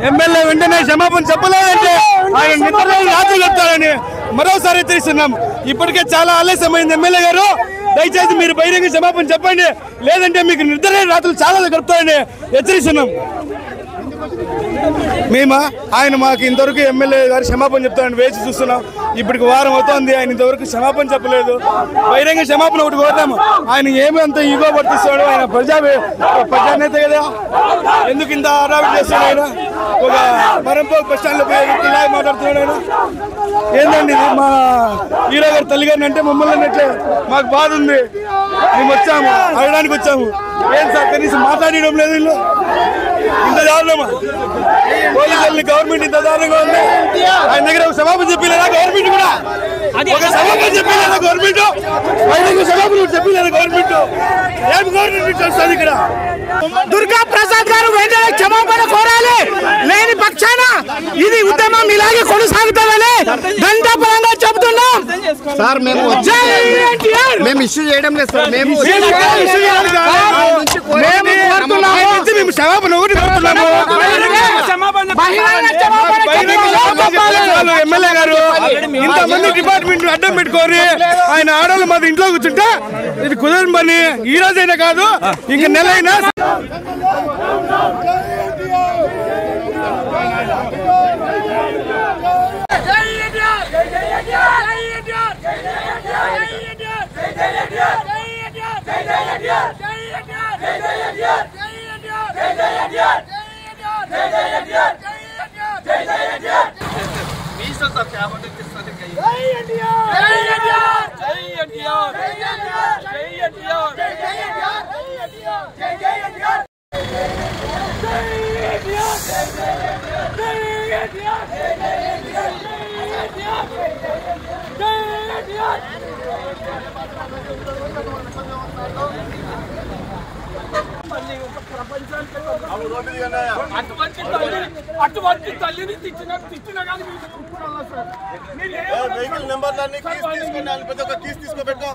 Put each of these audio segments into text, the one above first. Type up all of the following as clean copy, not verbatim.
MLA వెంటనే క్షమాపణ చెప్పలేదంటే ఆయన నిద్రలో రాత్రి చెప్తారని మరోసారి హెచ్చరిస్తున్నాము. ఇప్పటికే చాలా ఆలస్యమైంది. ఎమ్మెల్యే గారు దయచేసి మీరు బహిరంగ క్షమాపణ చెప్పండి, లేదంటే మీకు నిద్ర రాత్రులు చాలా గడుపుతారని హెచ్చరిస్తున్నాం. మేమా ఆయన మాకు ఇంతవరకు ఎమ్మెల్యే గారు క్షమాపణ చెప్తారని వేచి చూస్తున్నాం. ఇప్పటికి వారం అవుతోంది, ఆయన ఇంతవరకు క్షమాపణ చెప్పలేదు. బహిరంగ క్షమాపణ ఒకటి కోరుతాము. ఆయన ఏమి అంత ఈగో పట్టిస్తాడు? ఆయన ప్రజానేత కదా, ఎందుకు ఇంత ఆరాధన చేస్తాడు? ఆయన ఒక మరంపో బస్ స్టాండ్ లో ఇలా మాట్లాడుతున్నాడు. ఆయన ఏందండి ఇది? మా హీరో గారు తల్లిగారిని అంటే మమ్మల్ని అన్నట్లే మాకు బాధ ఉంది. మేము వచ్చాము, అడగడానికి వచ్చాము. ఏం సార్ కనీసం మాట్లాడడం లేదు. వీళ్ళు ఇంత దారుణమా? పోలీసుల్ని గవర్నమెంట్ ఇంత దారుణంగా ఉంది. ఆయన దగ్గర ఒక సమాపం చెప్పలేదా గవర్నమెంట్? కూడా ఒక సమాపం చెప్పలేదా గవర్నమెంట్? బయటకు సమాపం చెప్పలేదా గవర్నమెంట్? ఏం గవర్నమెంట్ వస్తుంది ఇక్కడ? దుర్గా ప్రసాద్ గారు వెంటనే క్షమాపణ కోరాలి. లేని పక్షాన ఇది ఉద్యమం ఇలాగే కొనసాగుతుందని ఘంటాపరంగా చెబుతున్నాం. సార్ మేము ఇష్యూ చేయడం లేదు సార్. మేము క్షమాపణ ఒకటి కోరుతున్నాము. ఎమ్మెల్యే గారు ఇంతమంది డిపార్ట్మెంట్ అడ్డం పెట్టుకొని ఆయన ఆడవాళ్ళు మాది ఇంట్లో కూర్చుంటే ఇది కుదరని పని. ఈ రోజైనా కాదు, ఇంక నెల అయినా. జై అటువంటి తల్లిని తిట్టినా కానీ వెహికల్ నెంబర్లన్నీ తీసుకుని ప్రతి ఒక్క కీస్ తీసుకోబెట్టుకో.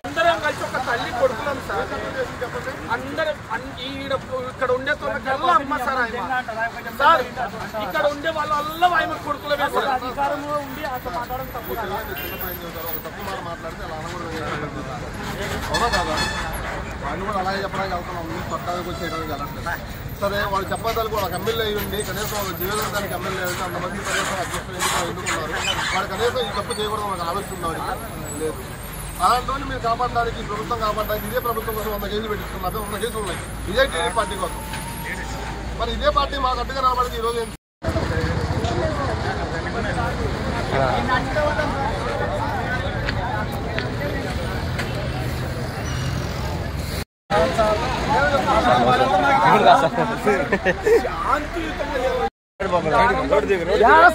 అందరం కలిసి ఒక తల్లి కొడుకులం సార్. అందరం ఇక్కడ ఉండే కల్లా అమ్మ సార్ ఆయన సార్. ఇక్కడ ఉండే వాళ్ళ ఆయన కొడుకులమే సార్. అధికారంలో ఉండి అసలు మాట్లాడడం తప్పు మాట్లాడితే అలా అవునా కాదా? వాళ్ళు కూడా అలాగే చెప్పడానికి వెళ్తున్నాం. పట్టాలకు వచ్చి చేయడానికి వెళ్ళట్లేదు. సరే వాళ్ళు చెప్పదాలు కూడా ఎమ్మెల్యే అయ్యింది, కనీసం వాళ్ళ జీవితానికి ఎమ్మెల్యే అయ్యింది, అంతమంది కనీసం అధ్యక్షులు ఎందుకున్నారు? వాళ్ళు కనీసం ఈ తప్పు చేయకూడదు మనకు ఆలోచిస్తున్నారు లేదు. అలాంటి మీరు కాపాడడానికి, ప్రభుత్వం కాపాడడానికి ఇదే ప్రభుత్వం కోసం 100 కేజీలు పెట్టిస్తున్నారు. 100 కేజీలు ఉన్నాయి ఇదే టీడీపీ పార్టీ కోసం. మరి ఇదే పార్టీ మాకు అడ్డుగా రావడానికి ఈరోజు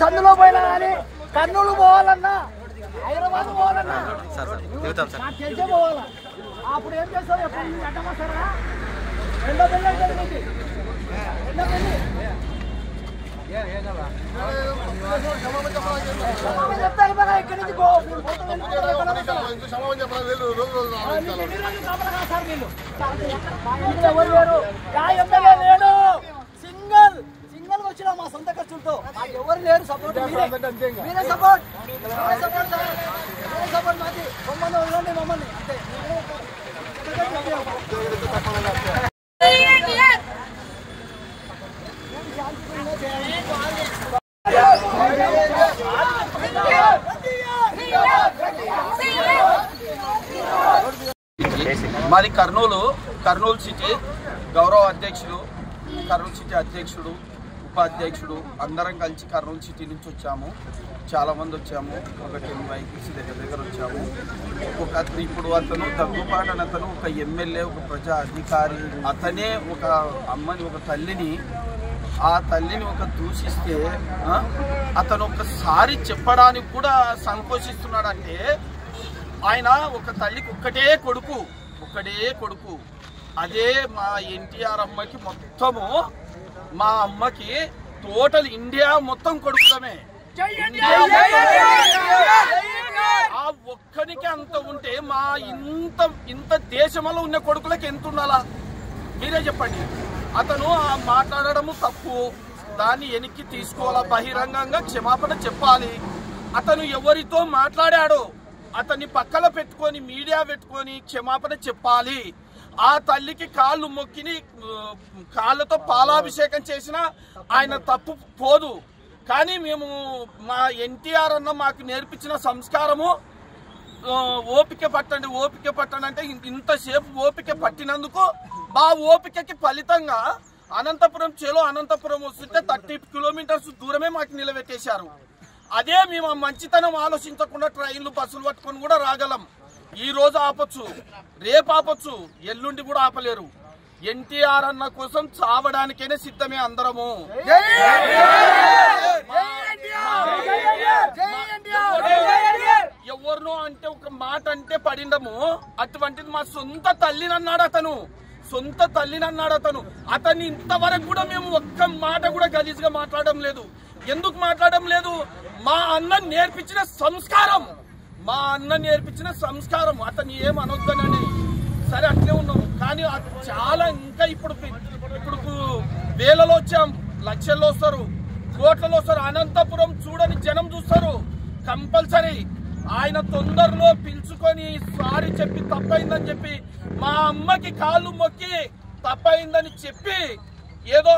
సందులో పోయినా కానీ కర్నూలు పోవాలన్నా, హైదరాబాద్ పోవాలన్నా నాకు తెలిసే పోవాలా. అప్పుడు ఏం చేస్తావు? ఎప్పుడు అడ్డమస్తారా? రెండో పెళ్ళి అంటే రెండో పెళ్ళి చెప్తారు కదా. ఇక్కడి నుంచి ఎవరు లేరు, ఎమ్మెల్యే లేడు. సింగల్ వచ్చిన మా సొంత ఖర్చులతో మాకు ఎవరు లేరు. సపోర్ట్ మీరే సపోర్ట్ మాది. మమ్మల్ని వదలండి, మమ్మల్ని అంతే. మాది కర్నూలు సిటీ గౌరవ అధ్యక్షులు, కర్నూలు సిటీ అధ్యక్షుడు, ఉపాధ్యక్షుడు అందరం కలిసి కర్నూలు సిటీ నుంచి వచ్చాము. చాలామంది వచ్చాము. ఒక 10 వెహికల్స్ దగ్గర వచ్చాము. ఇప్పుడు అతను దగ్గుపాటు అని అతను ఒక ఎమ్మెల్యే, ఒక ప్రజా అధికారి. అతనే ఒక అమ్మని, ఒక తల్లిని, ఆ తల్లిని ఒక దూషిస్తే అతను ఒకసారి చెప్పడానికి కూడా సంకోచిస్తున్నాడంటే ఆయన ఒక తల్లికి ఒక్కటే కొడుకు. అదే మా ఎన్టీఆర్ అమ్మకి మొత్తము, మా అమ్మకి టోటల్ ఇండియా మొత్తం కొడుకులమే. ఆ ఒక్కనికి అంత ఉంటే మా ఇంత దేశంలో ఉన్న కొడుకులకి ఎంత ఉండాలా మీరే చెప్పండి. అతను మాట్లాడడము తప్పు, దాన్ని వెనక్కి తీసుకోవాలా, బహిరంగంగా క్షమాపణ చెప్పాలి. అతను ఎవరితో మాట్లాడాడో అతన్ని పక్కన పెట్టుకొని, మీడియా పెట్టుకొని క్షమాపణ చెప్పాలి. ఆ తల్లికి కాళ్ళు మొక్కిని కాళ్ళతో పాలాభిషేకం చేసినా ఆయన తప్పు పోదు. కానీ మేము మా ఎన్టీఆర్ అన్న మాకు నేర్పించిన సంస్కారము ఓపిక పట్టండి అంటే ఇంతసేపు ఓపిక పట్టినందుకు మా ఓపికకి ఫలితంగా అనంతపురం వస్తుంటే 30 కిలోమీటర్స్ దూరమే మాకు నిలబెట్టేశారు. అదే మేము మంచితనం ఆలోచించకుండా ట్రైన్లు, బస్సులు పట్టుకొని కూడా రాగలం. ఈ రోజు ఆపొచ్చు, రేపు ఆపొచ్చు, ఎల్లుండి కూడా ఆపలేరు. ఎన్టీఆర్ అన్న కోసం చావడానికైనా సిద్ధమే అందరము. ఎవరినో అంటే ఒక మాట అంటే పడిండము. అటువంటిది మా సొంత తల్లిని అన్నాడు అతను. అతన్ని ఇంతవరకు కూడా మేము ఒక్క మాట కూడా గలీజ్గా మాట్లాడడం లేదు. ఎందుకు మాట్లాడడం లేదు? మా అన్న నేర్పించిన సంస్కారం. అతన్ని ఏం అనొద్దనని సరే అట్లే ఉన్నాము. కానీ చాలా ఇంకా ఇప్పుడు వేలలో వచ్చాం, లక్షల్లో వస్తారు, కోట్లలో వస్తారు. అనంతపురం చూడని జనం చూస్తారు. కంపల్సరీ ఆయన తొందరలో పిలుచుకొని సారీ చెప్పి తప్పైందని చెప్పి మా అమ్మకి కాళ్ళు మొక్కి తప్పైందని చెప్పి ఏదో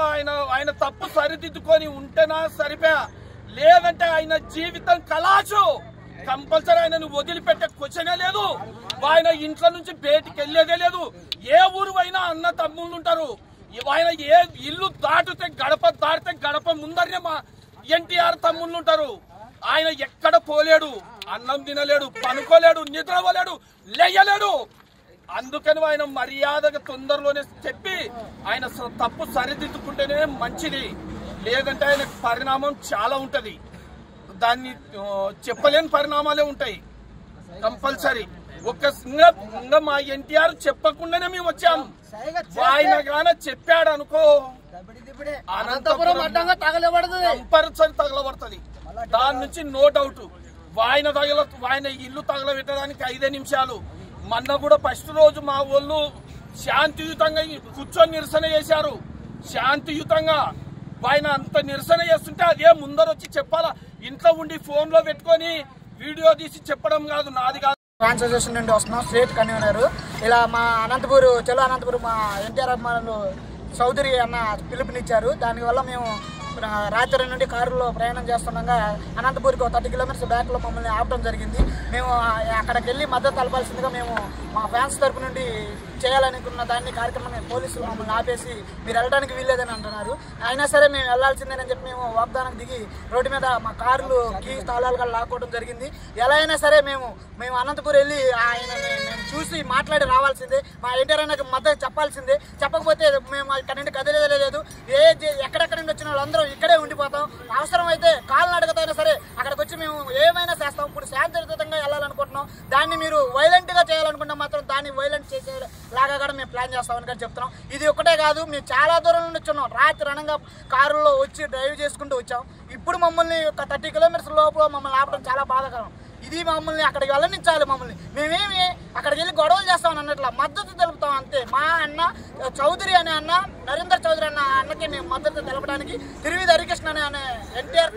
ఆయన తప్పు సరిదిద్దుకొని ఉంటేనా సరిపోయా, లేదంటే ఆయన జీవితం కలాషు. కంపల్సరీ ఆయనను వదిలిపెట్టే క్వశ్చనే లేదు. ఆయన ఇంట్లో నుంచి బయటికి వెళ్ళేదే లేదు. ఏ ఊరు అయినా అన్న తమ్ముళ్ళు ఉంటారు. ఆయన ఏ ఇల్లు దాటితే గడప ముందరనే మా ఎన్టీఆర్ తమ్ముళ్ళు ఉంటారు. ఆయన ఎక్కడ పోలేడు, అన్నం తినలేడు, పనుకోలేడు, నిద్రపోలేడు, లేయలేడు. అందుకని ఆయన మర్యాదగా తొందరలోనే చెప్పి ఆయన తప్పు సరిదిద్దుకుంటేనే మంచిది. లేదంటే ఆయన పరిణామం చాలా ఉంటది. దాన్ని చెప్పలేని పరిణామాలే ఉంటాయి. కంపల్సరీ ఇంకా మా ఎన్టీఆర్ చెప్పకుండానే మేము వచ్చాము. ఆయన గాన చెప్పాడు అనుకో అనంతపురం అడ్డంగా కంపల్సరీ తగలబడుతుంది. దాని నుంచి నో డౌట్. ఆయన ఇల్లు తగలబెట్టడానికి 5 నిమిషాలు. మొన్న కూడా ఫస్ట్ రోజు మా వాళ్ళు శాంతియుతంగా కూర్చొని నిరసన చేశారు. శాంతియుతంగా ఆయన అంత నిరసన చేస్తుంటే అదే ముందర వచ్చి చెప్పాలా. ఇంట్లో ఉండి ఫోన్ లో పెట్టుకొని వీడియో తీసి చెప్పడం కాదు, నాది కాదు. ఫ్యాన్స్ అసోసియేషన్ నుండి వస్తున్నాం, స్టేట్ కన్వీనర్. ఇలా మా అనంతపురం మా ఎన్టీఆర్ అభిమానులు చౌదరి అన్న పిలుపునిచ్చారు. దానివల్ల మేము రాత్రి నుండి కారులో ప్రయాణం చేస్తుండగా అనంతపూర్కి 30 కిలోమీటర్స్ బ్యాక్లో మమ్మల్ని ఆపడం జరిగింది. మేము అక్కడికి వెళ్ళి మద్దతు తెలపాల్సిందిగా మేము మా ఫ్యాన్స్ తరపు నుండి చేయాలనుకున్న దాన్ని కార్యక్రమం పోలీసులు మమ్మల్ని ఆపేసి మీరు వెళ్ళడానికి వీల్లేదని అంటున్నారు. అయినా సరే మేము వెళ్లాల్సిందేనని చెప్పి మేము వాగ్దానం దిగి రోడ్డు మీద మా కార్లు కీ తాళాలుగా లాక్కోవడం జరిగింది. ఎలా అయినా సరే మేము అనంతపూర్ వెళ్ళి ఆయనని మేము చూసి మాట్లాడి రావాల్సిందే. మా ఎన్టీఆర్ అన్నకి మద్దతు చెప్పాల్సిందే. చెప్పకపోతే మేము ఇక్కడ నుండి కదిలేదు. ఎక్కడెక్కడ నుండి వచ్చిన వాళ్ళందరూ ఇక్కడే ఉండిపోతాం. అవసరం అయితే కాళ్ళు నడకతైనా సరే అక్కడికి వచ్చి మేము ఏమైనా చేస్తాం. ఇప్పుడు శాంతియుతంగా వెళ్ళాలనుకుంటున్నాం. దాన్ని మీరు వైలెంట్ గా చేయాలనుకుంటే మాత్రం దాన్ని వైలెంట్ చేసే లాగా కూడా మేము ప్లాన్ చేస్తామని కానీ చెప్తున్నాం. ఇది ఒకటే కాదు, మేము చాలా దూరం నుండి వచ్చున్నాం. రాత్రి అనంగా కారులో వచ్చి డ్రైవ్ చేసుకుంటూ వచ్చాం. ఇప్పుడు మమ్మల్ని ఒక 30 కిలోమీటర్స్ లోపల మమ్మల్ని ఆపడం చాలా బాధాకరం. ఇది మమ్మల్ని అక్కడికి వెళ్ళనిచ్చాలి. మేమేమి అక్కడికి వెళ్ళి గొడవలు చేస్తామని అన్నట్ల మద్దతు తెలుపుతాం అంతే. మా అన్న చౌదరి అనే అన్న, నరేందర్ చౌదరి అన్న అన్నకి మేము మద్దతు తెలపడానికి తిరువిధి హరికృష్ణ అనే ఎన్టీఆర్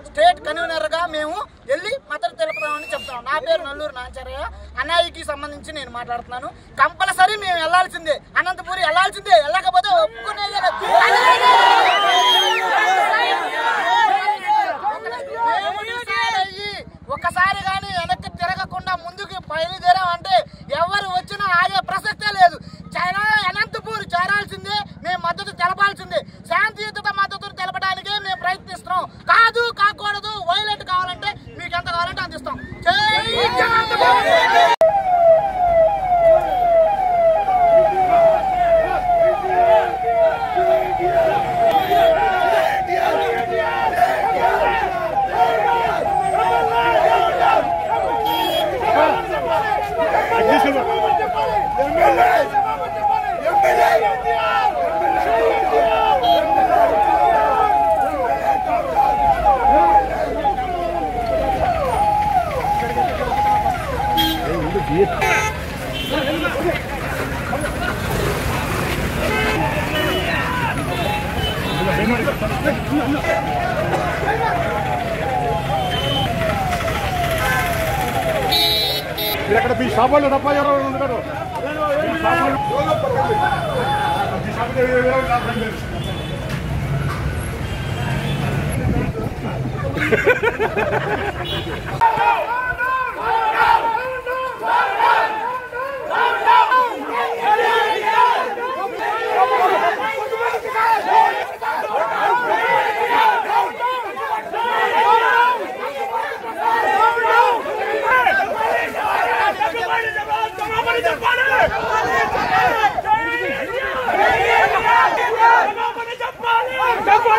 స్టేట్ కన్వీనర్ గా మేము వెళ్ళి మద్దతు తెలుపుతామని చెప్తాం. నా పేరు నల్లూరు నాంచారయ్య. అన్నయ్యకి సంబంధించి నేను మాట్లాడుతున్నాను. కంపల్సరీ మేము వెళ్ళాల్సిందే, అనంతపురి వెళ్ళాల్సిందే. వెళ్ళకపోతే ఒప్పుకునేది ఒక్కసారి కానీ వెనక్కి తిరగకుండా ముందుకు బయలుదేరామంటే ఎవరు వచ్చినా ఆగే ప్రసక్తే లేదు. అనంతపూర్ చేరాల్సిందే, మేము మద్దతు తెలపాల్సిందే. శాంతియుత మద్దతు తెలపడానికే మేము ప్రయత్నిస్తున్నాం. కాకూడదు, వైలెంట్ కావాలంటే మీకు ఎంత కావాలంటే అందిస్తాం. ఇక్కడ మీ షాపుల్లో తప్ప ఎవరు ఉంటారు. చెప్పాలి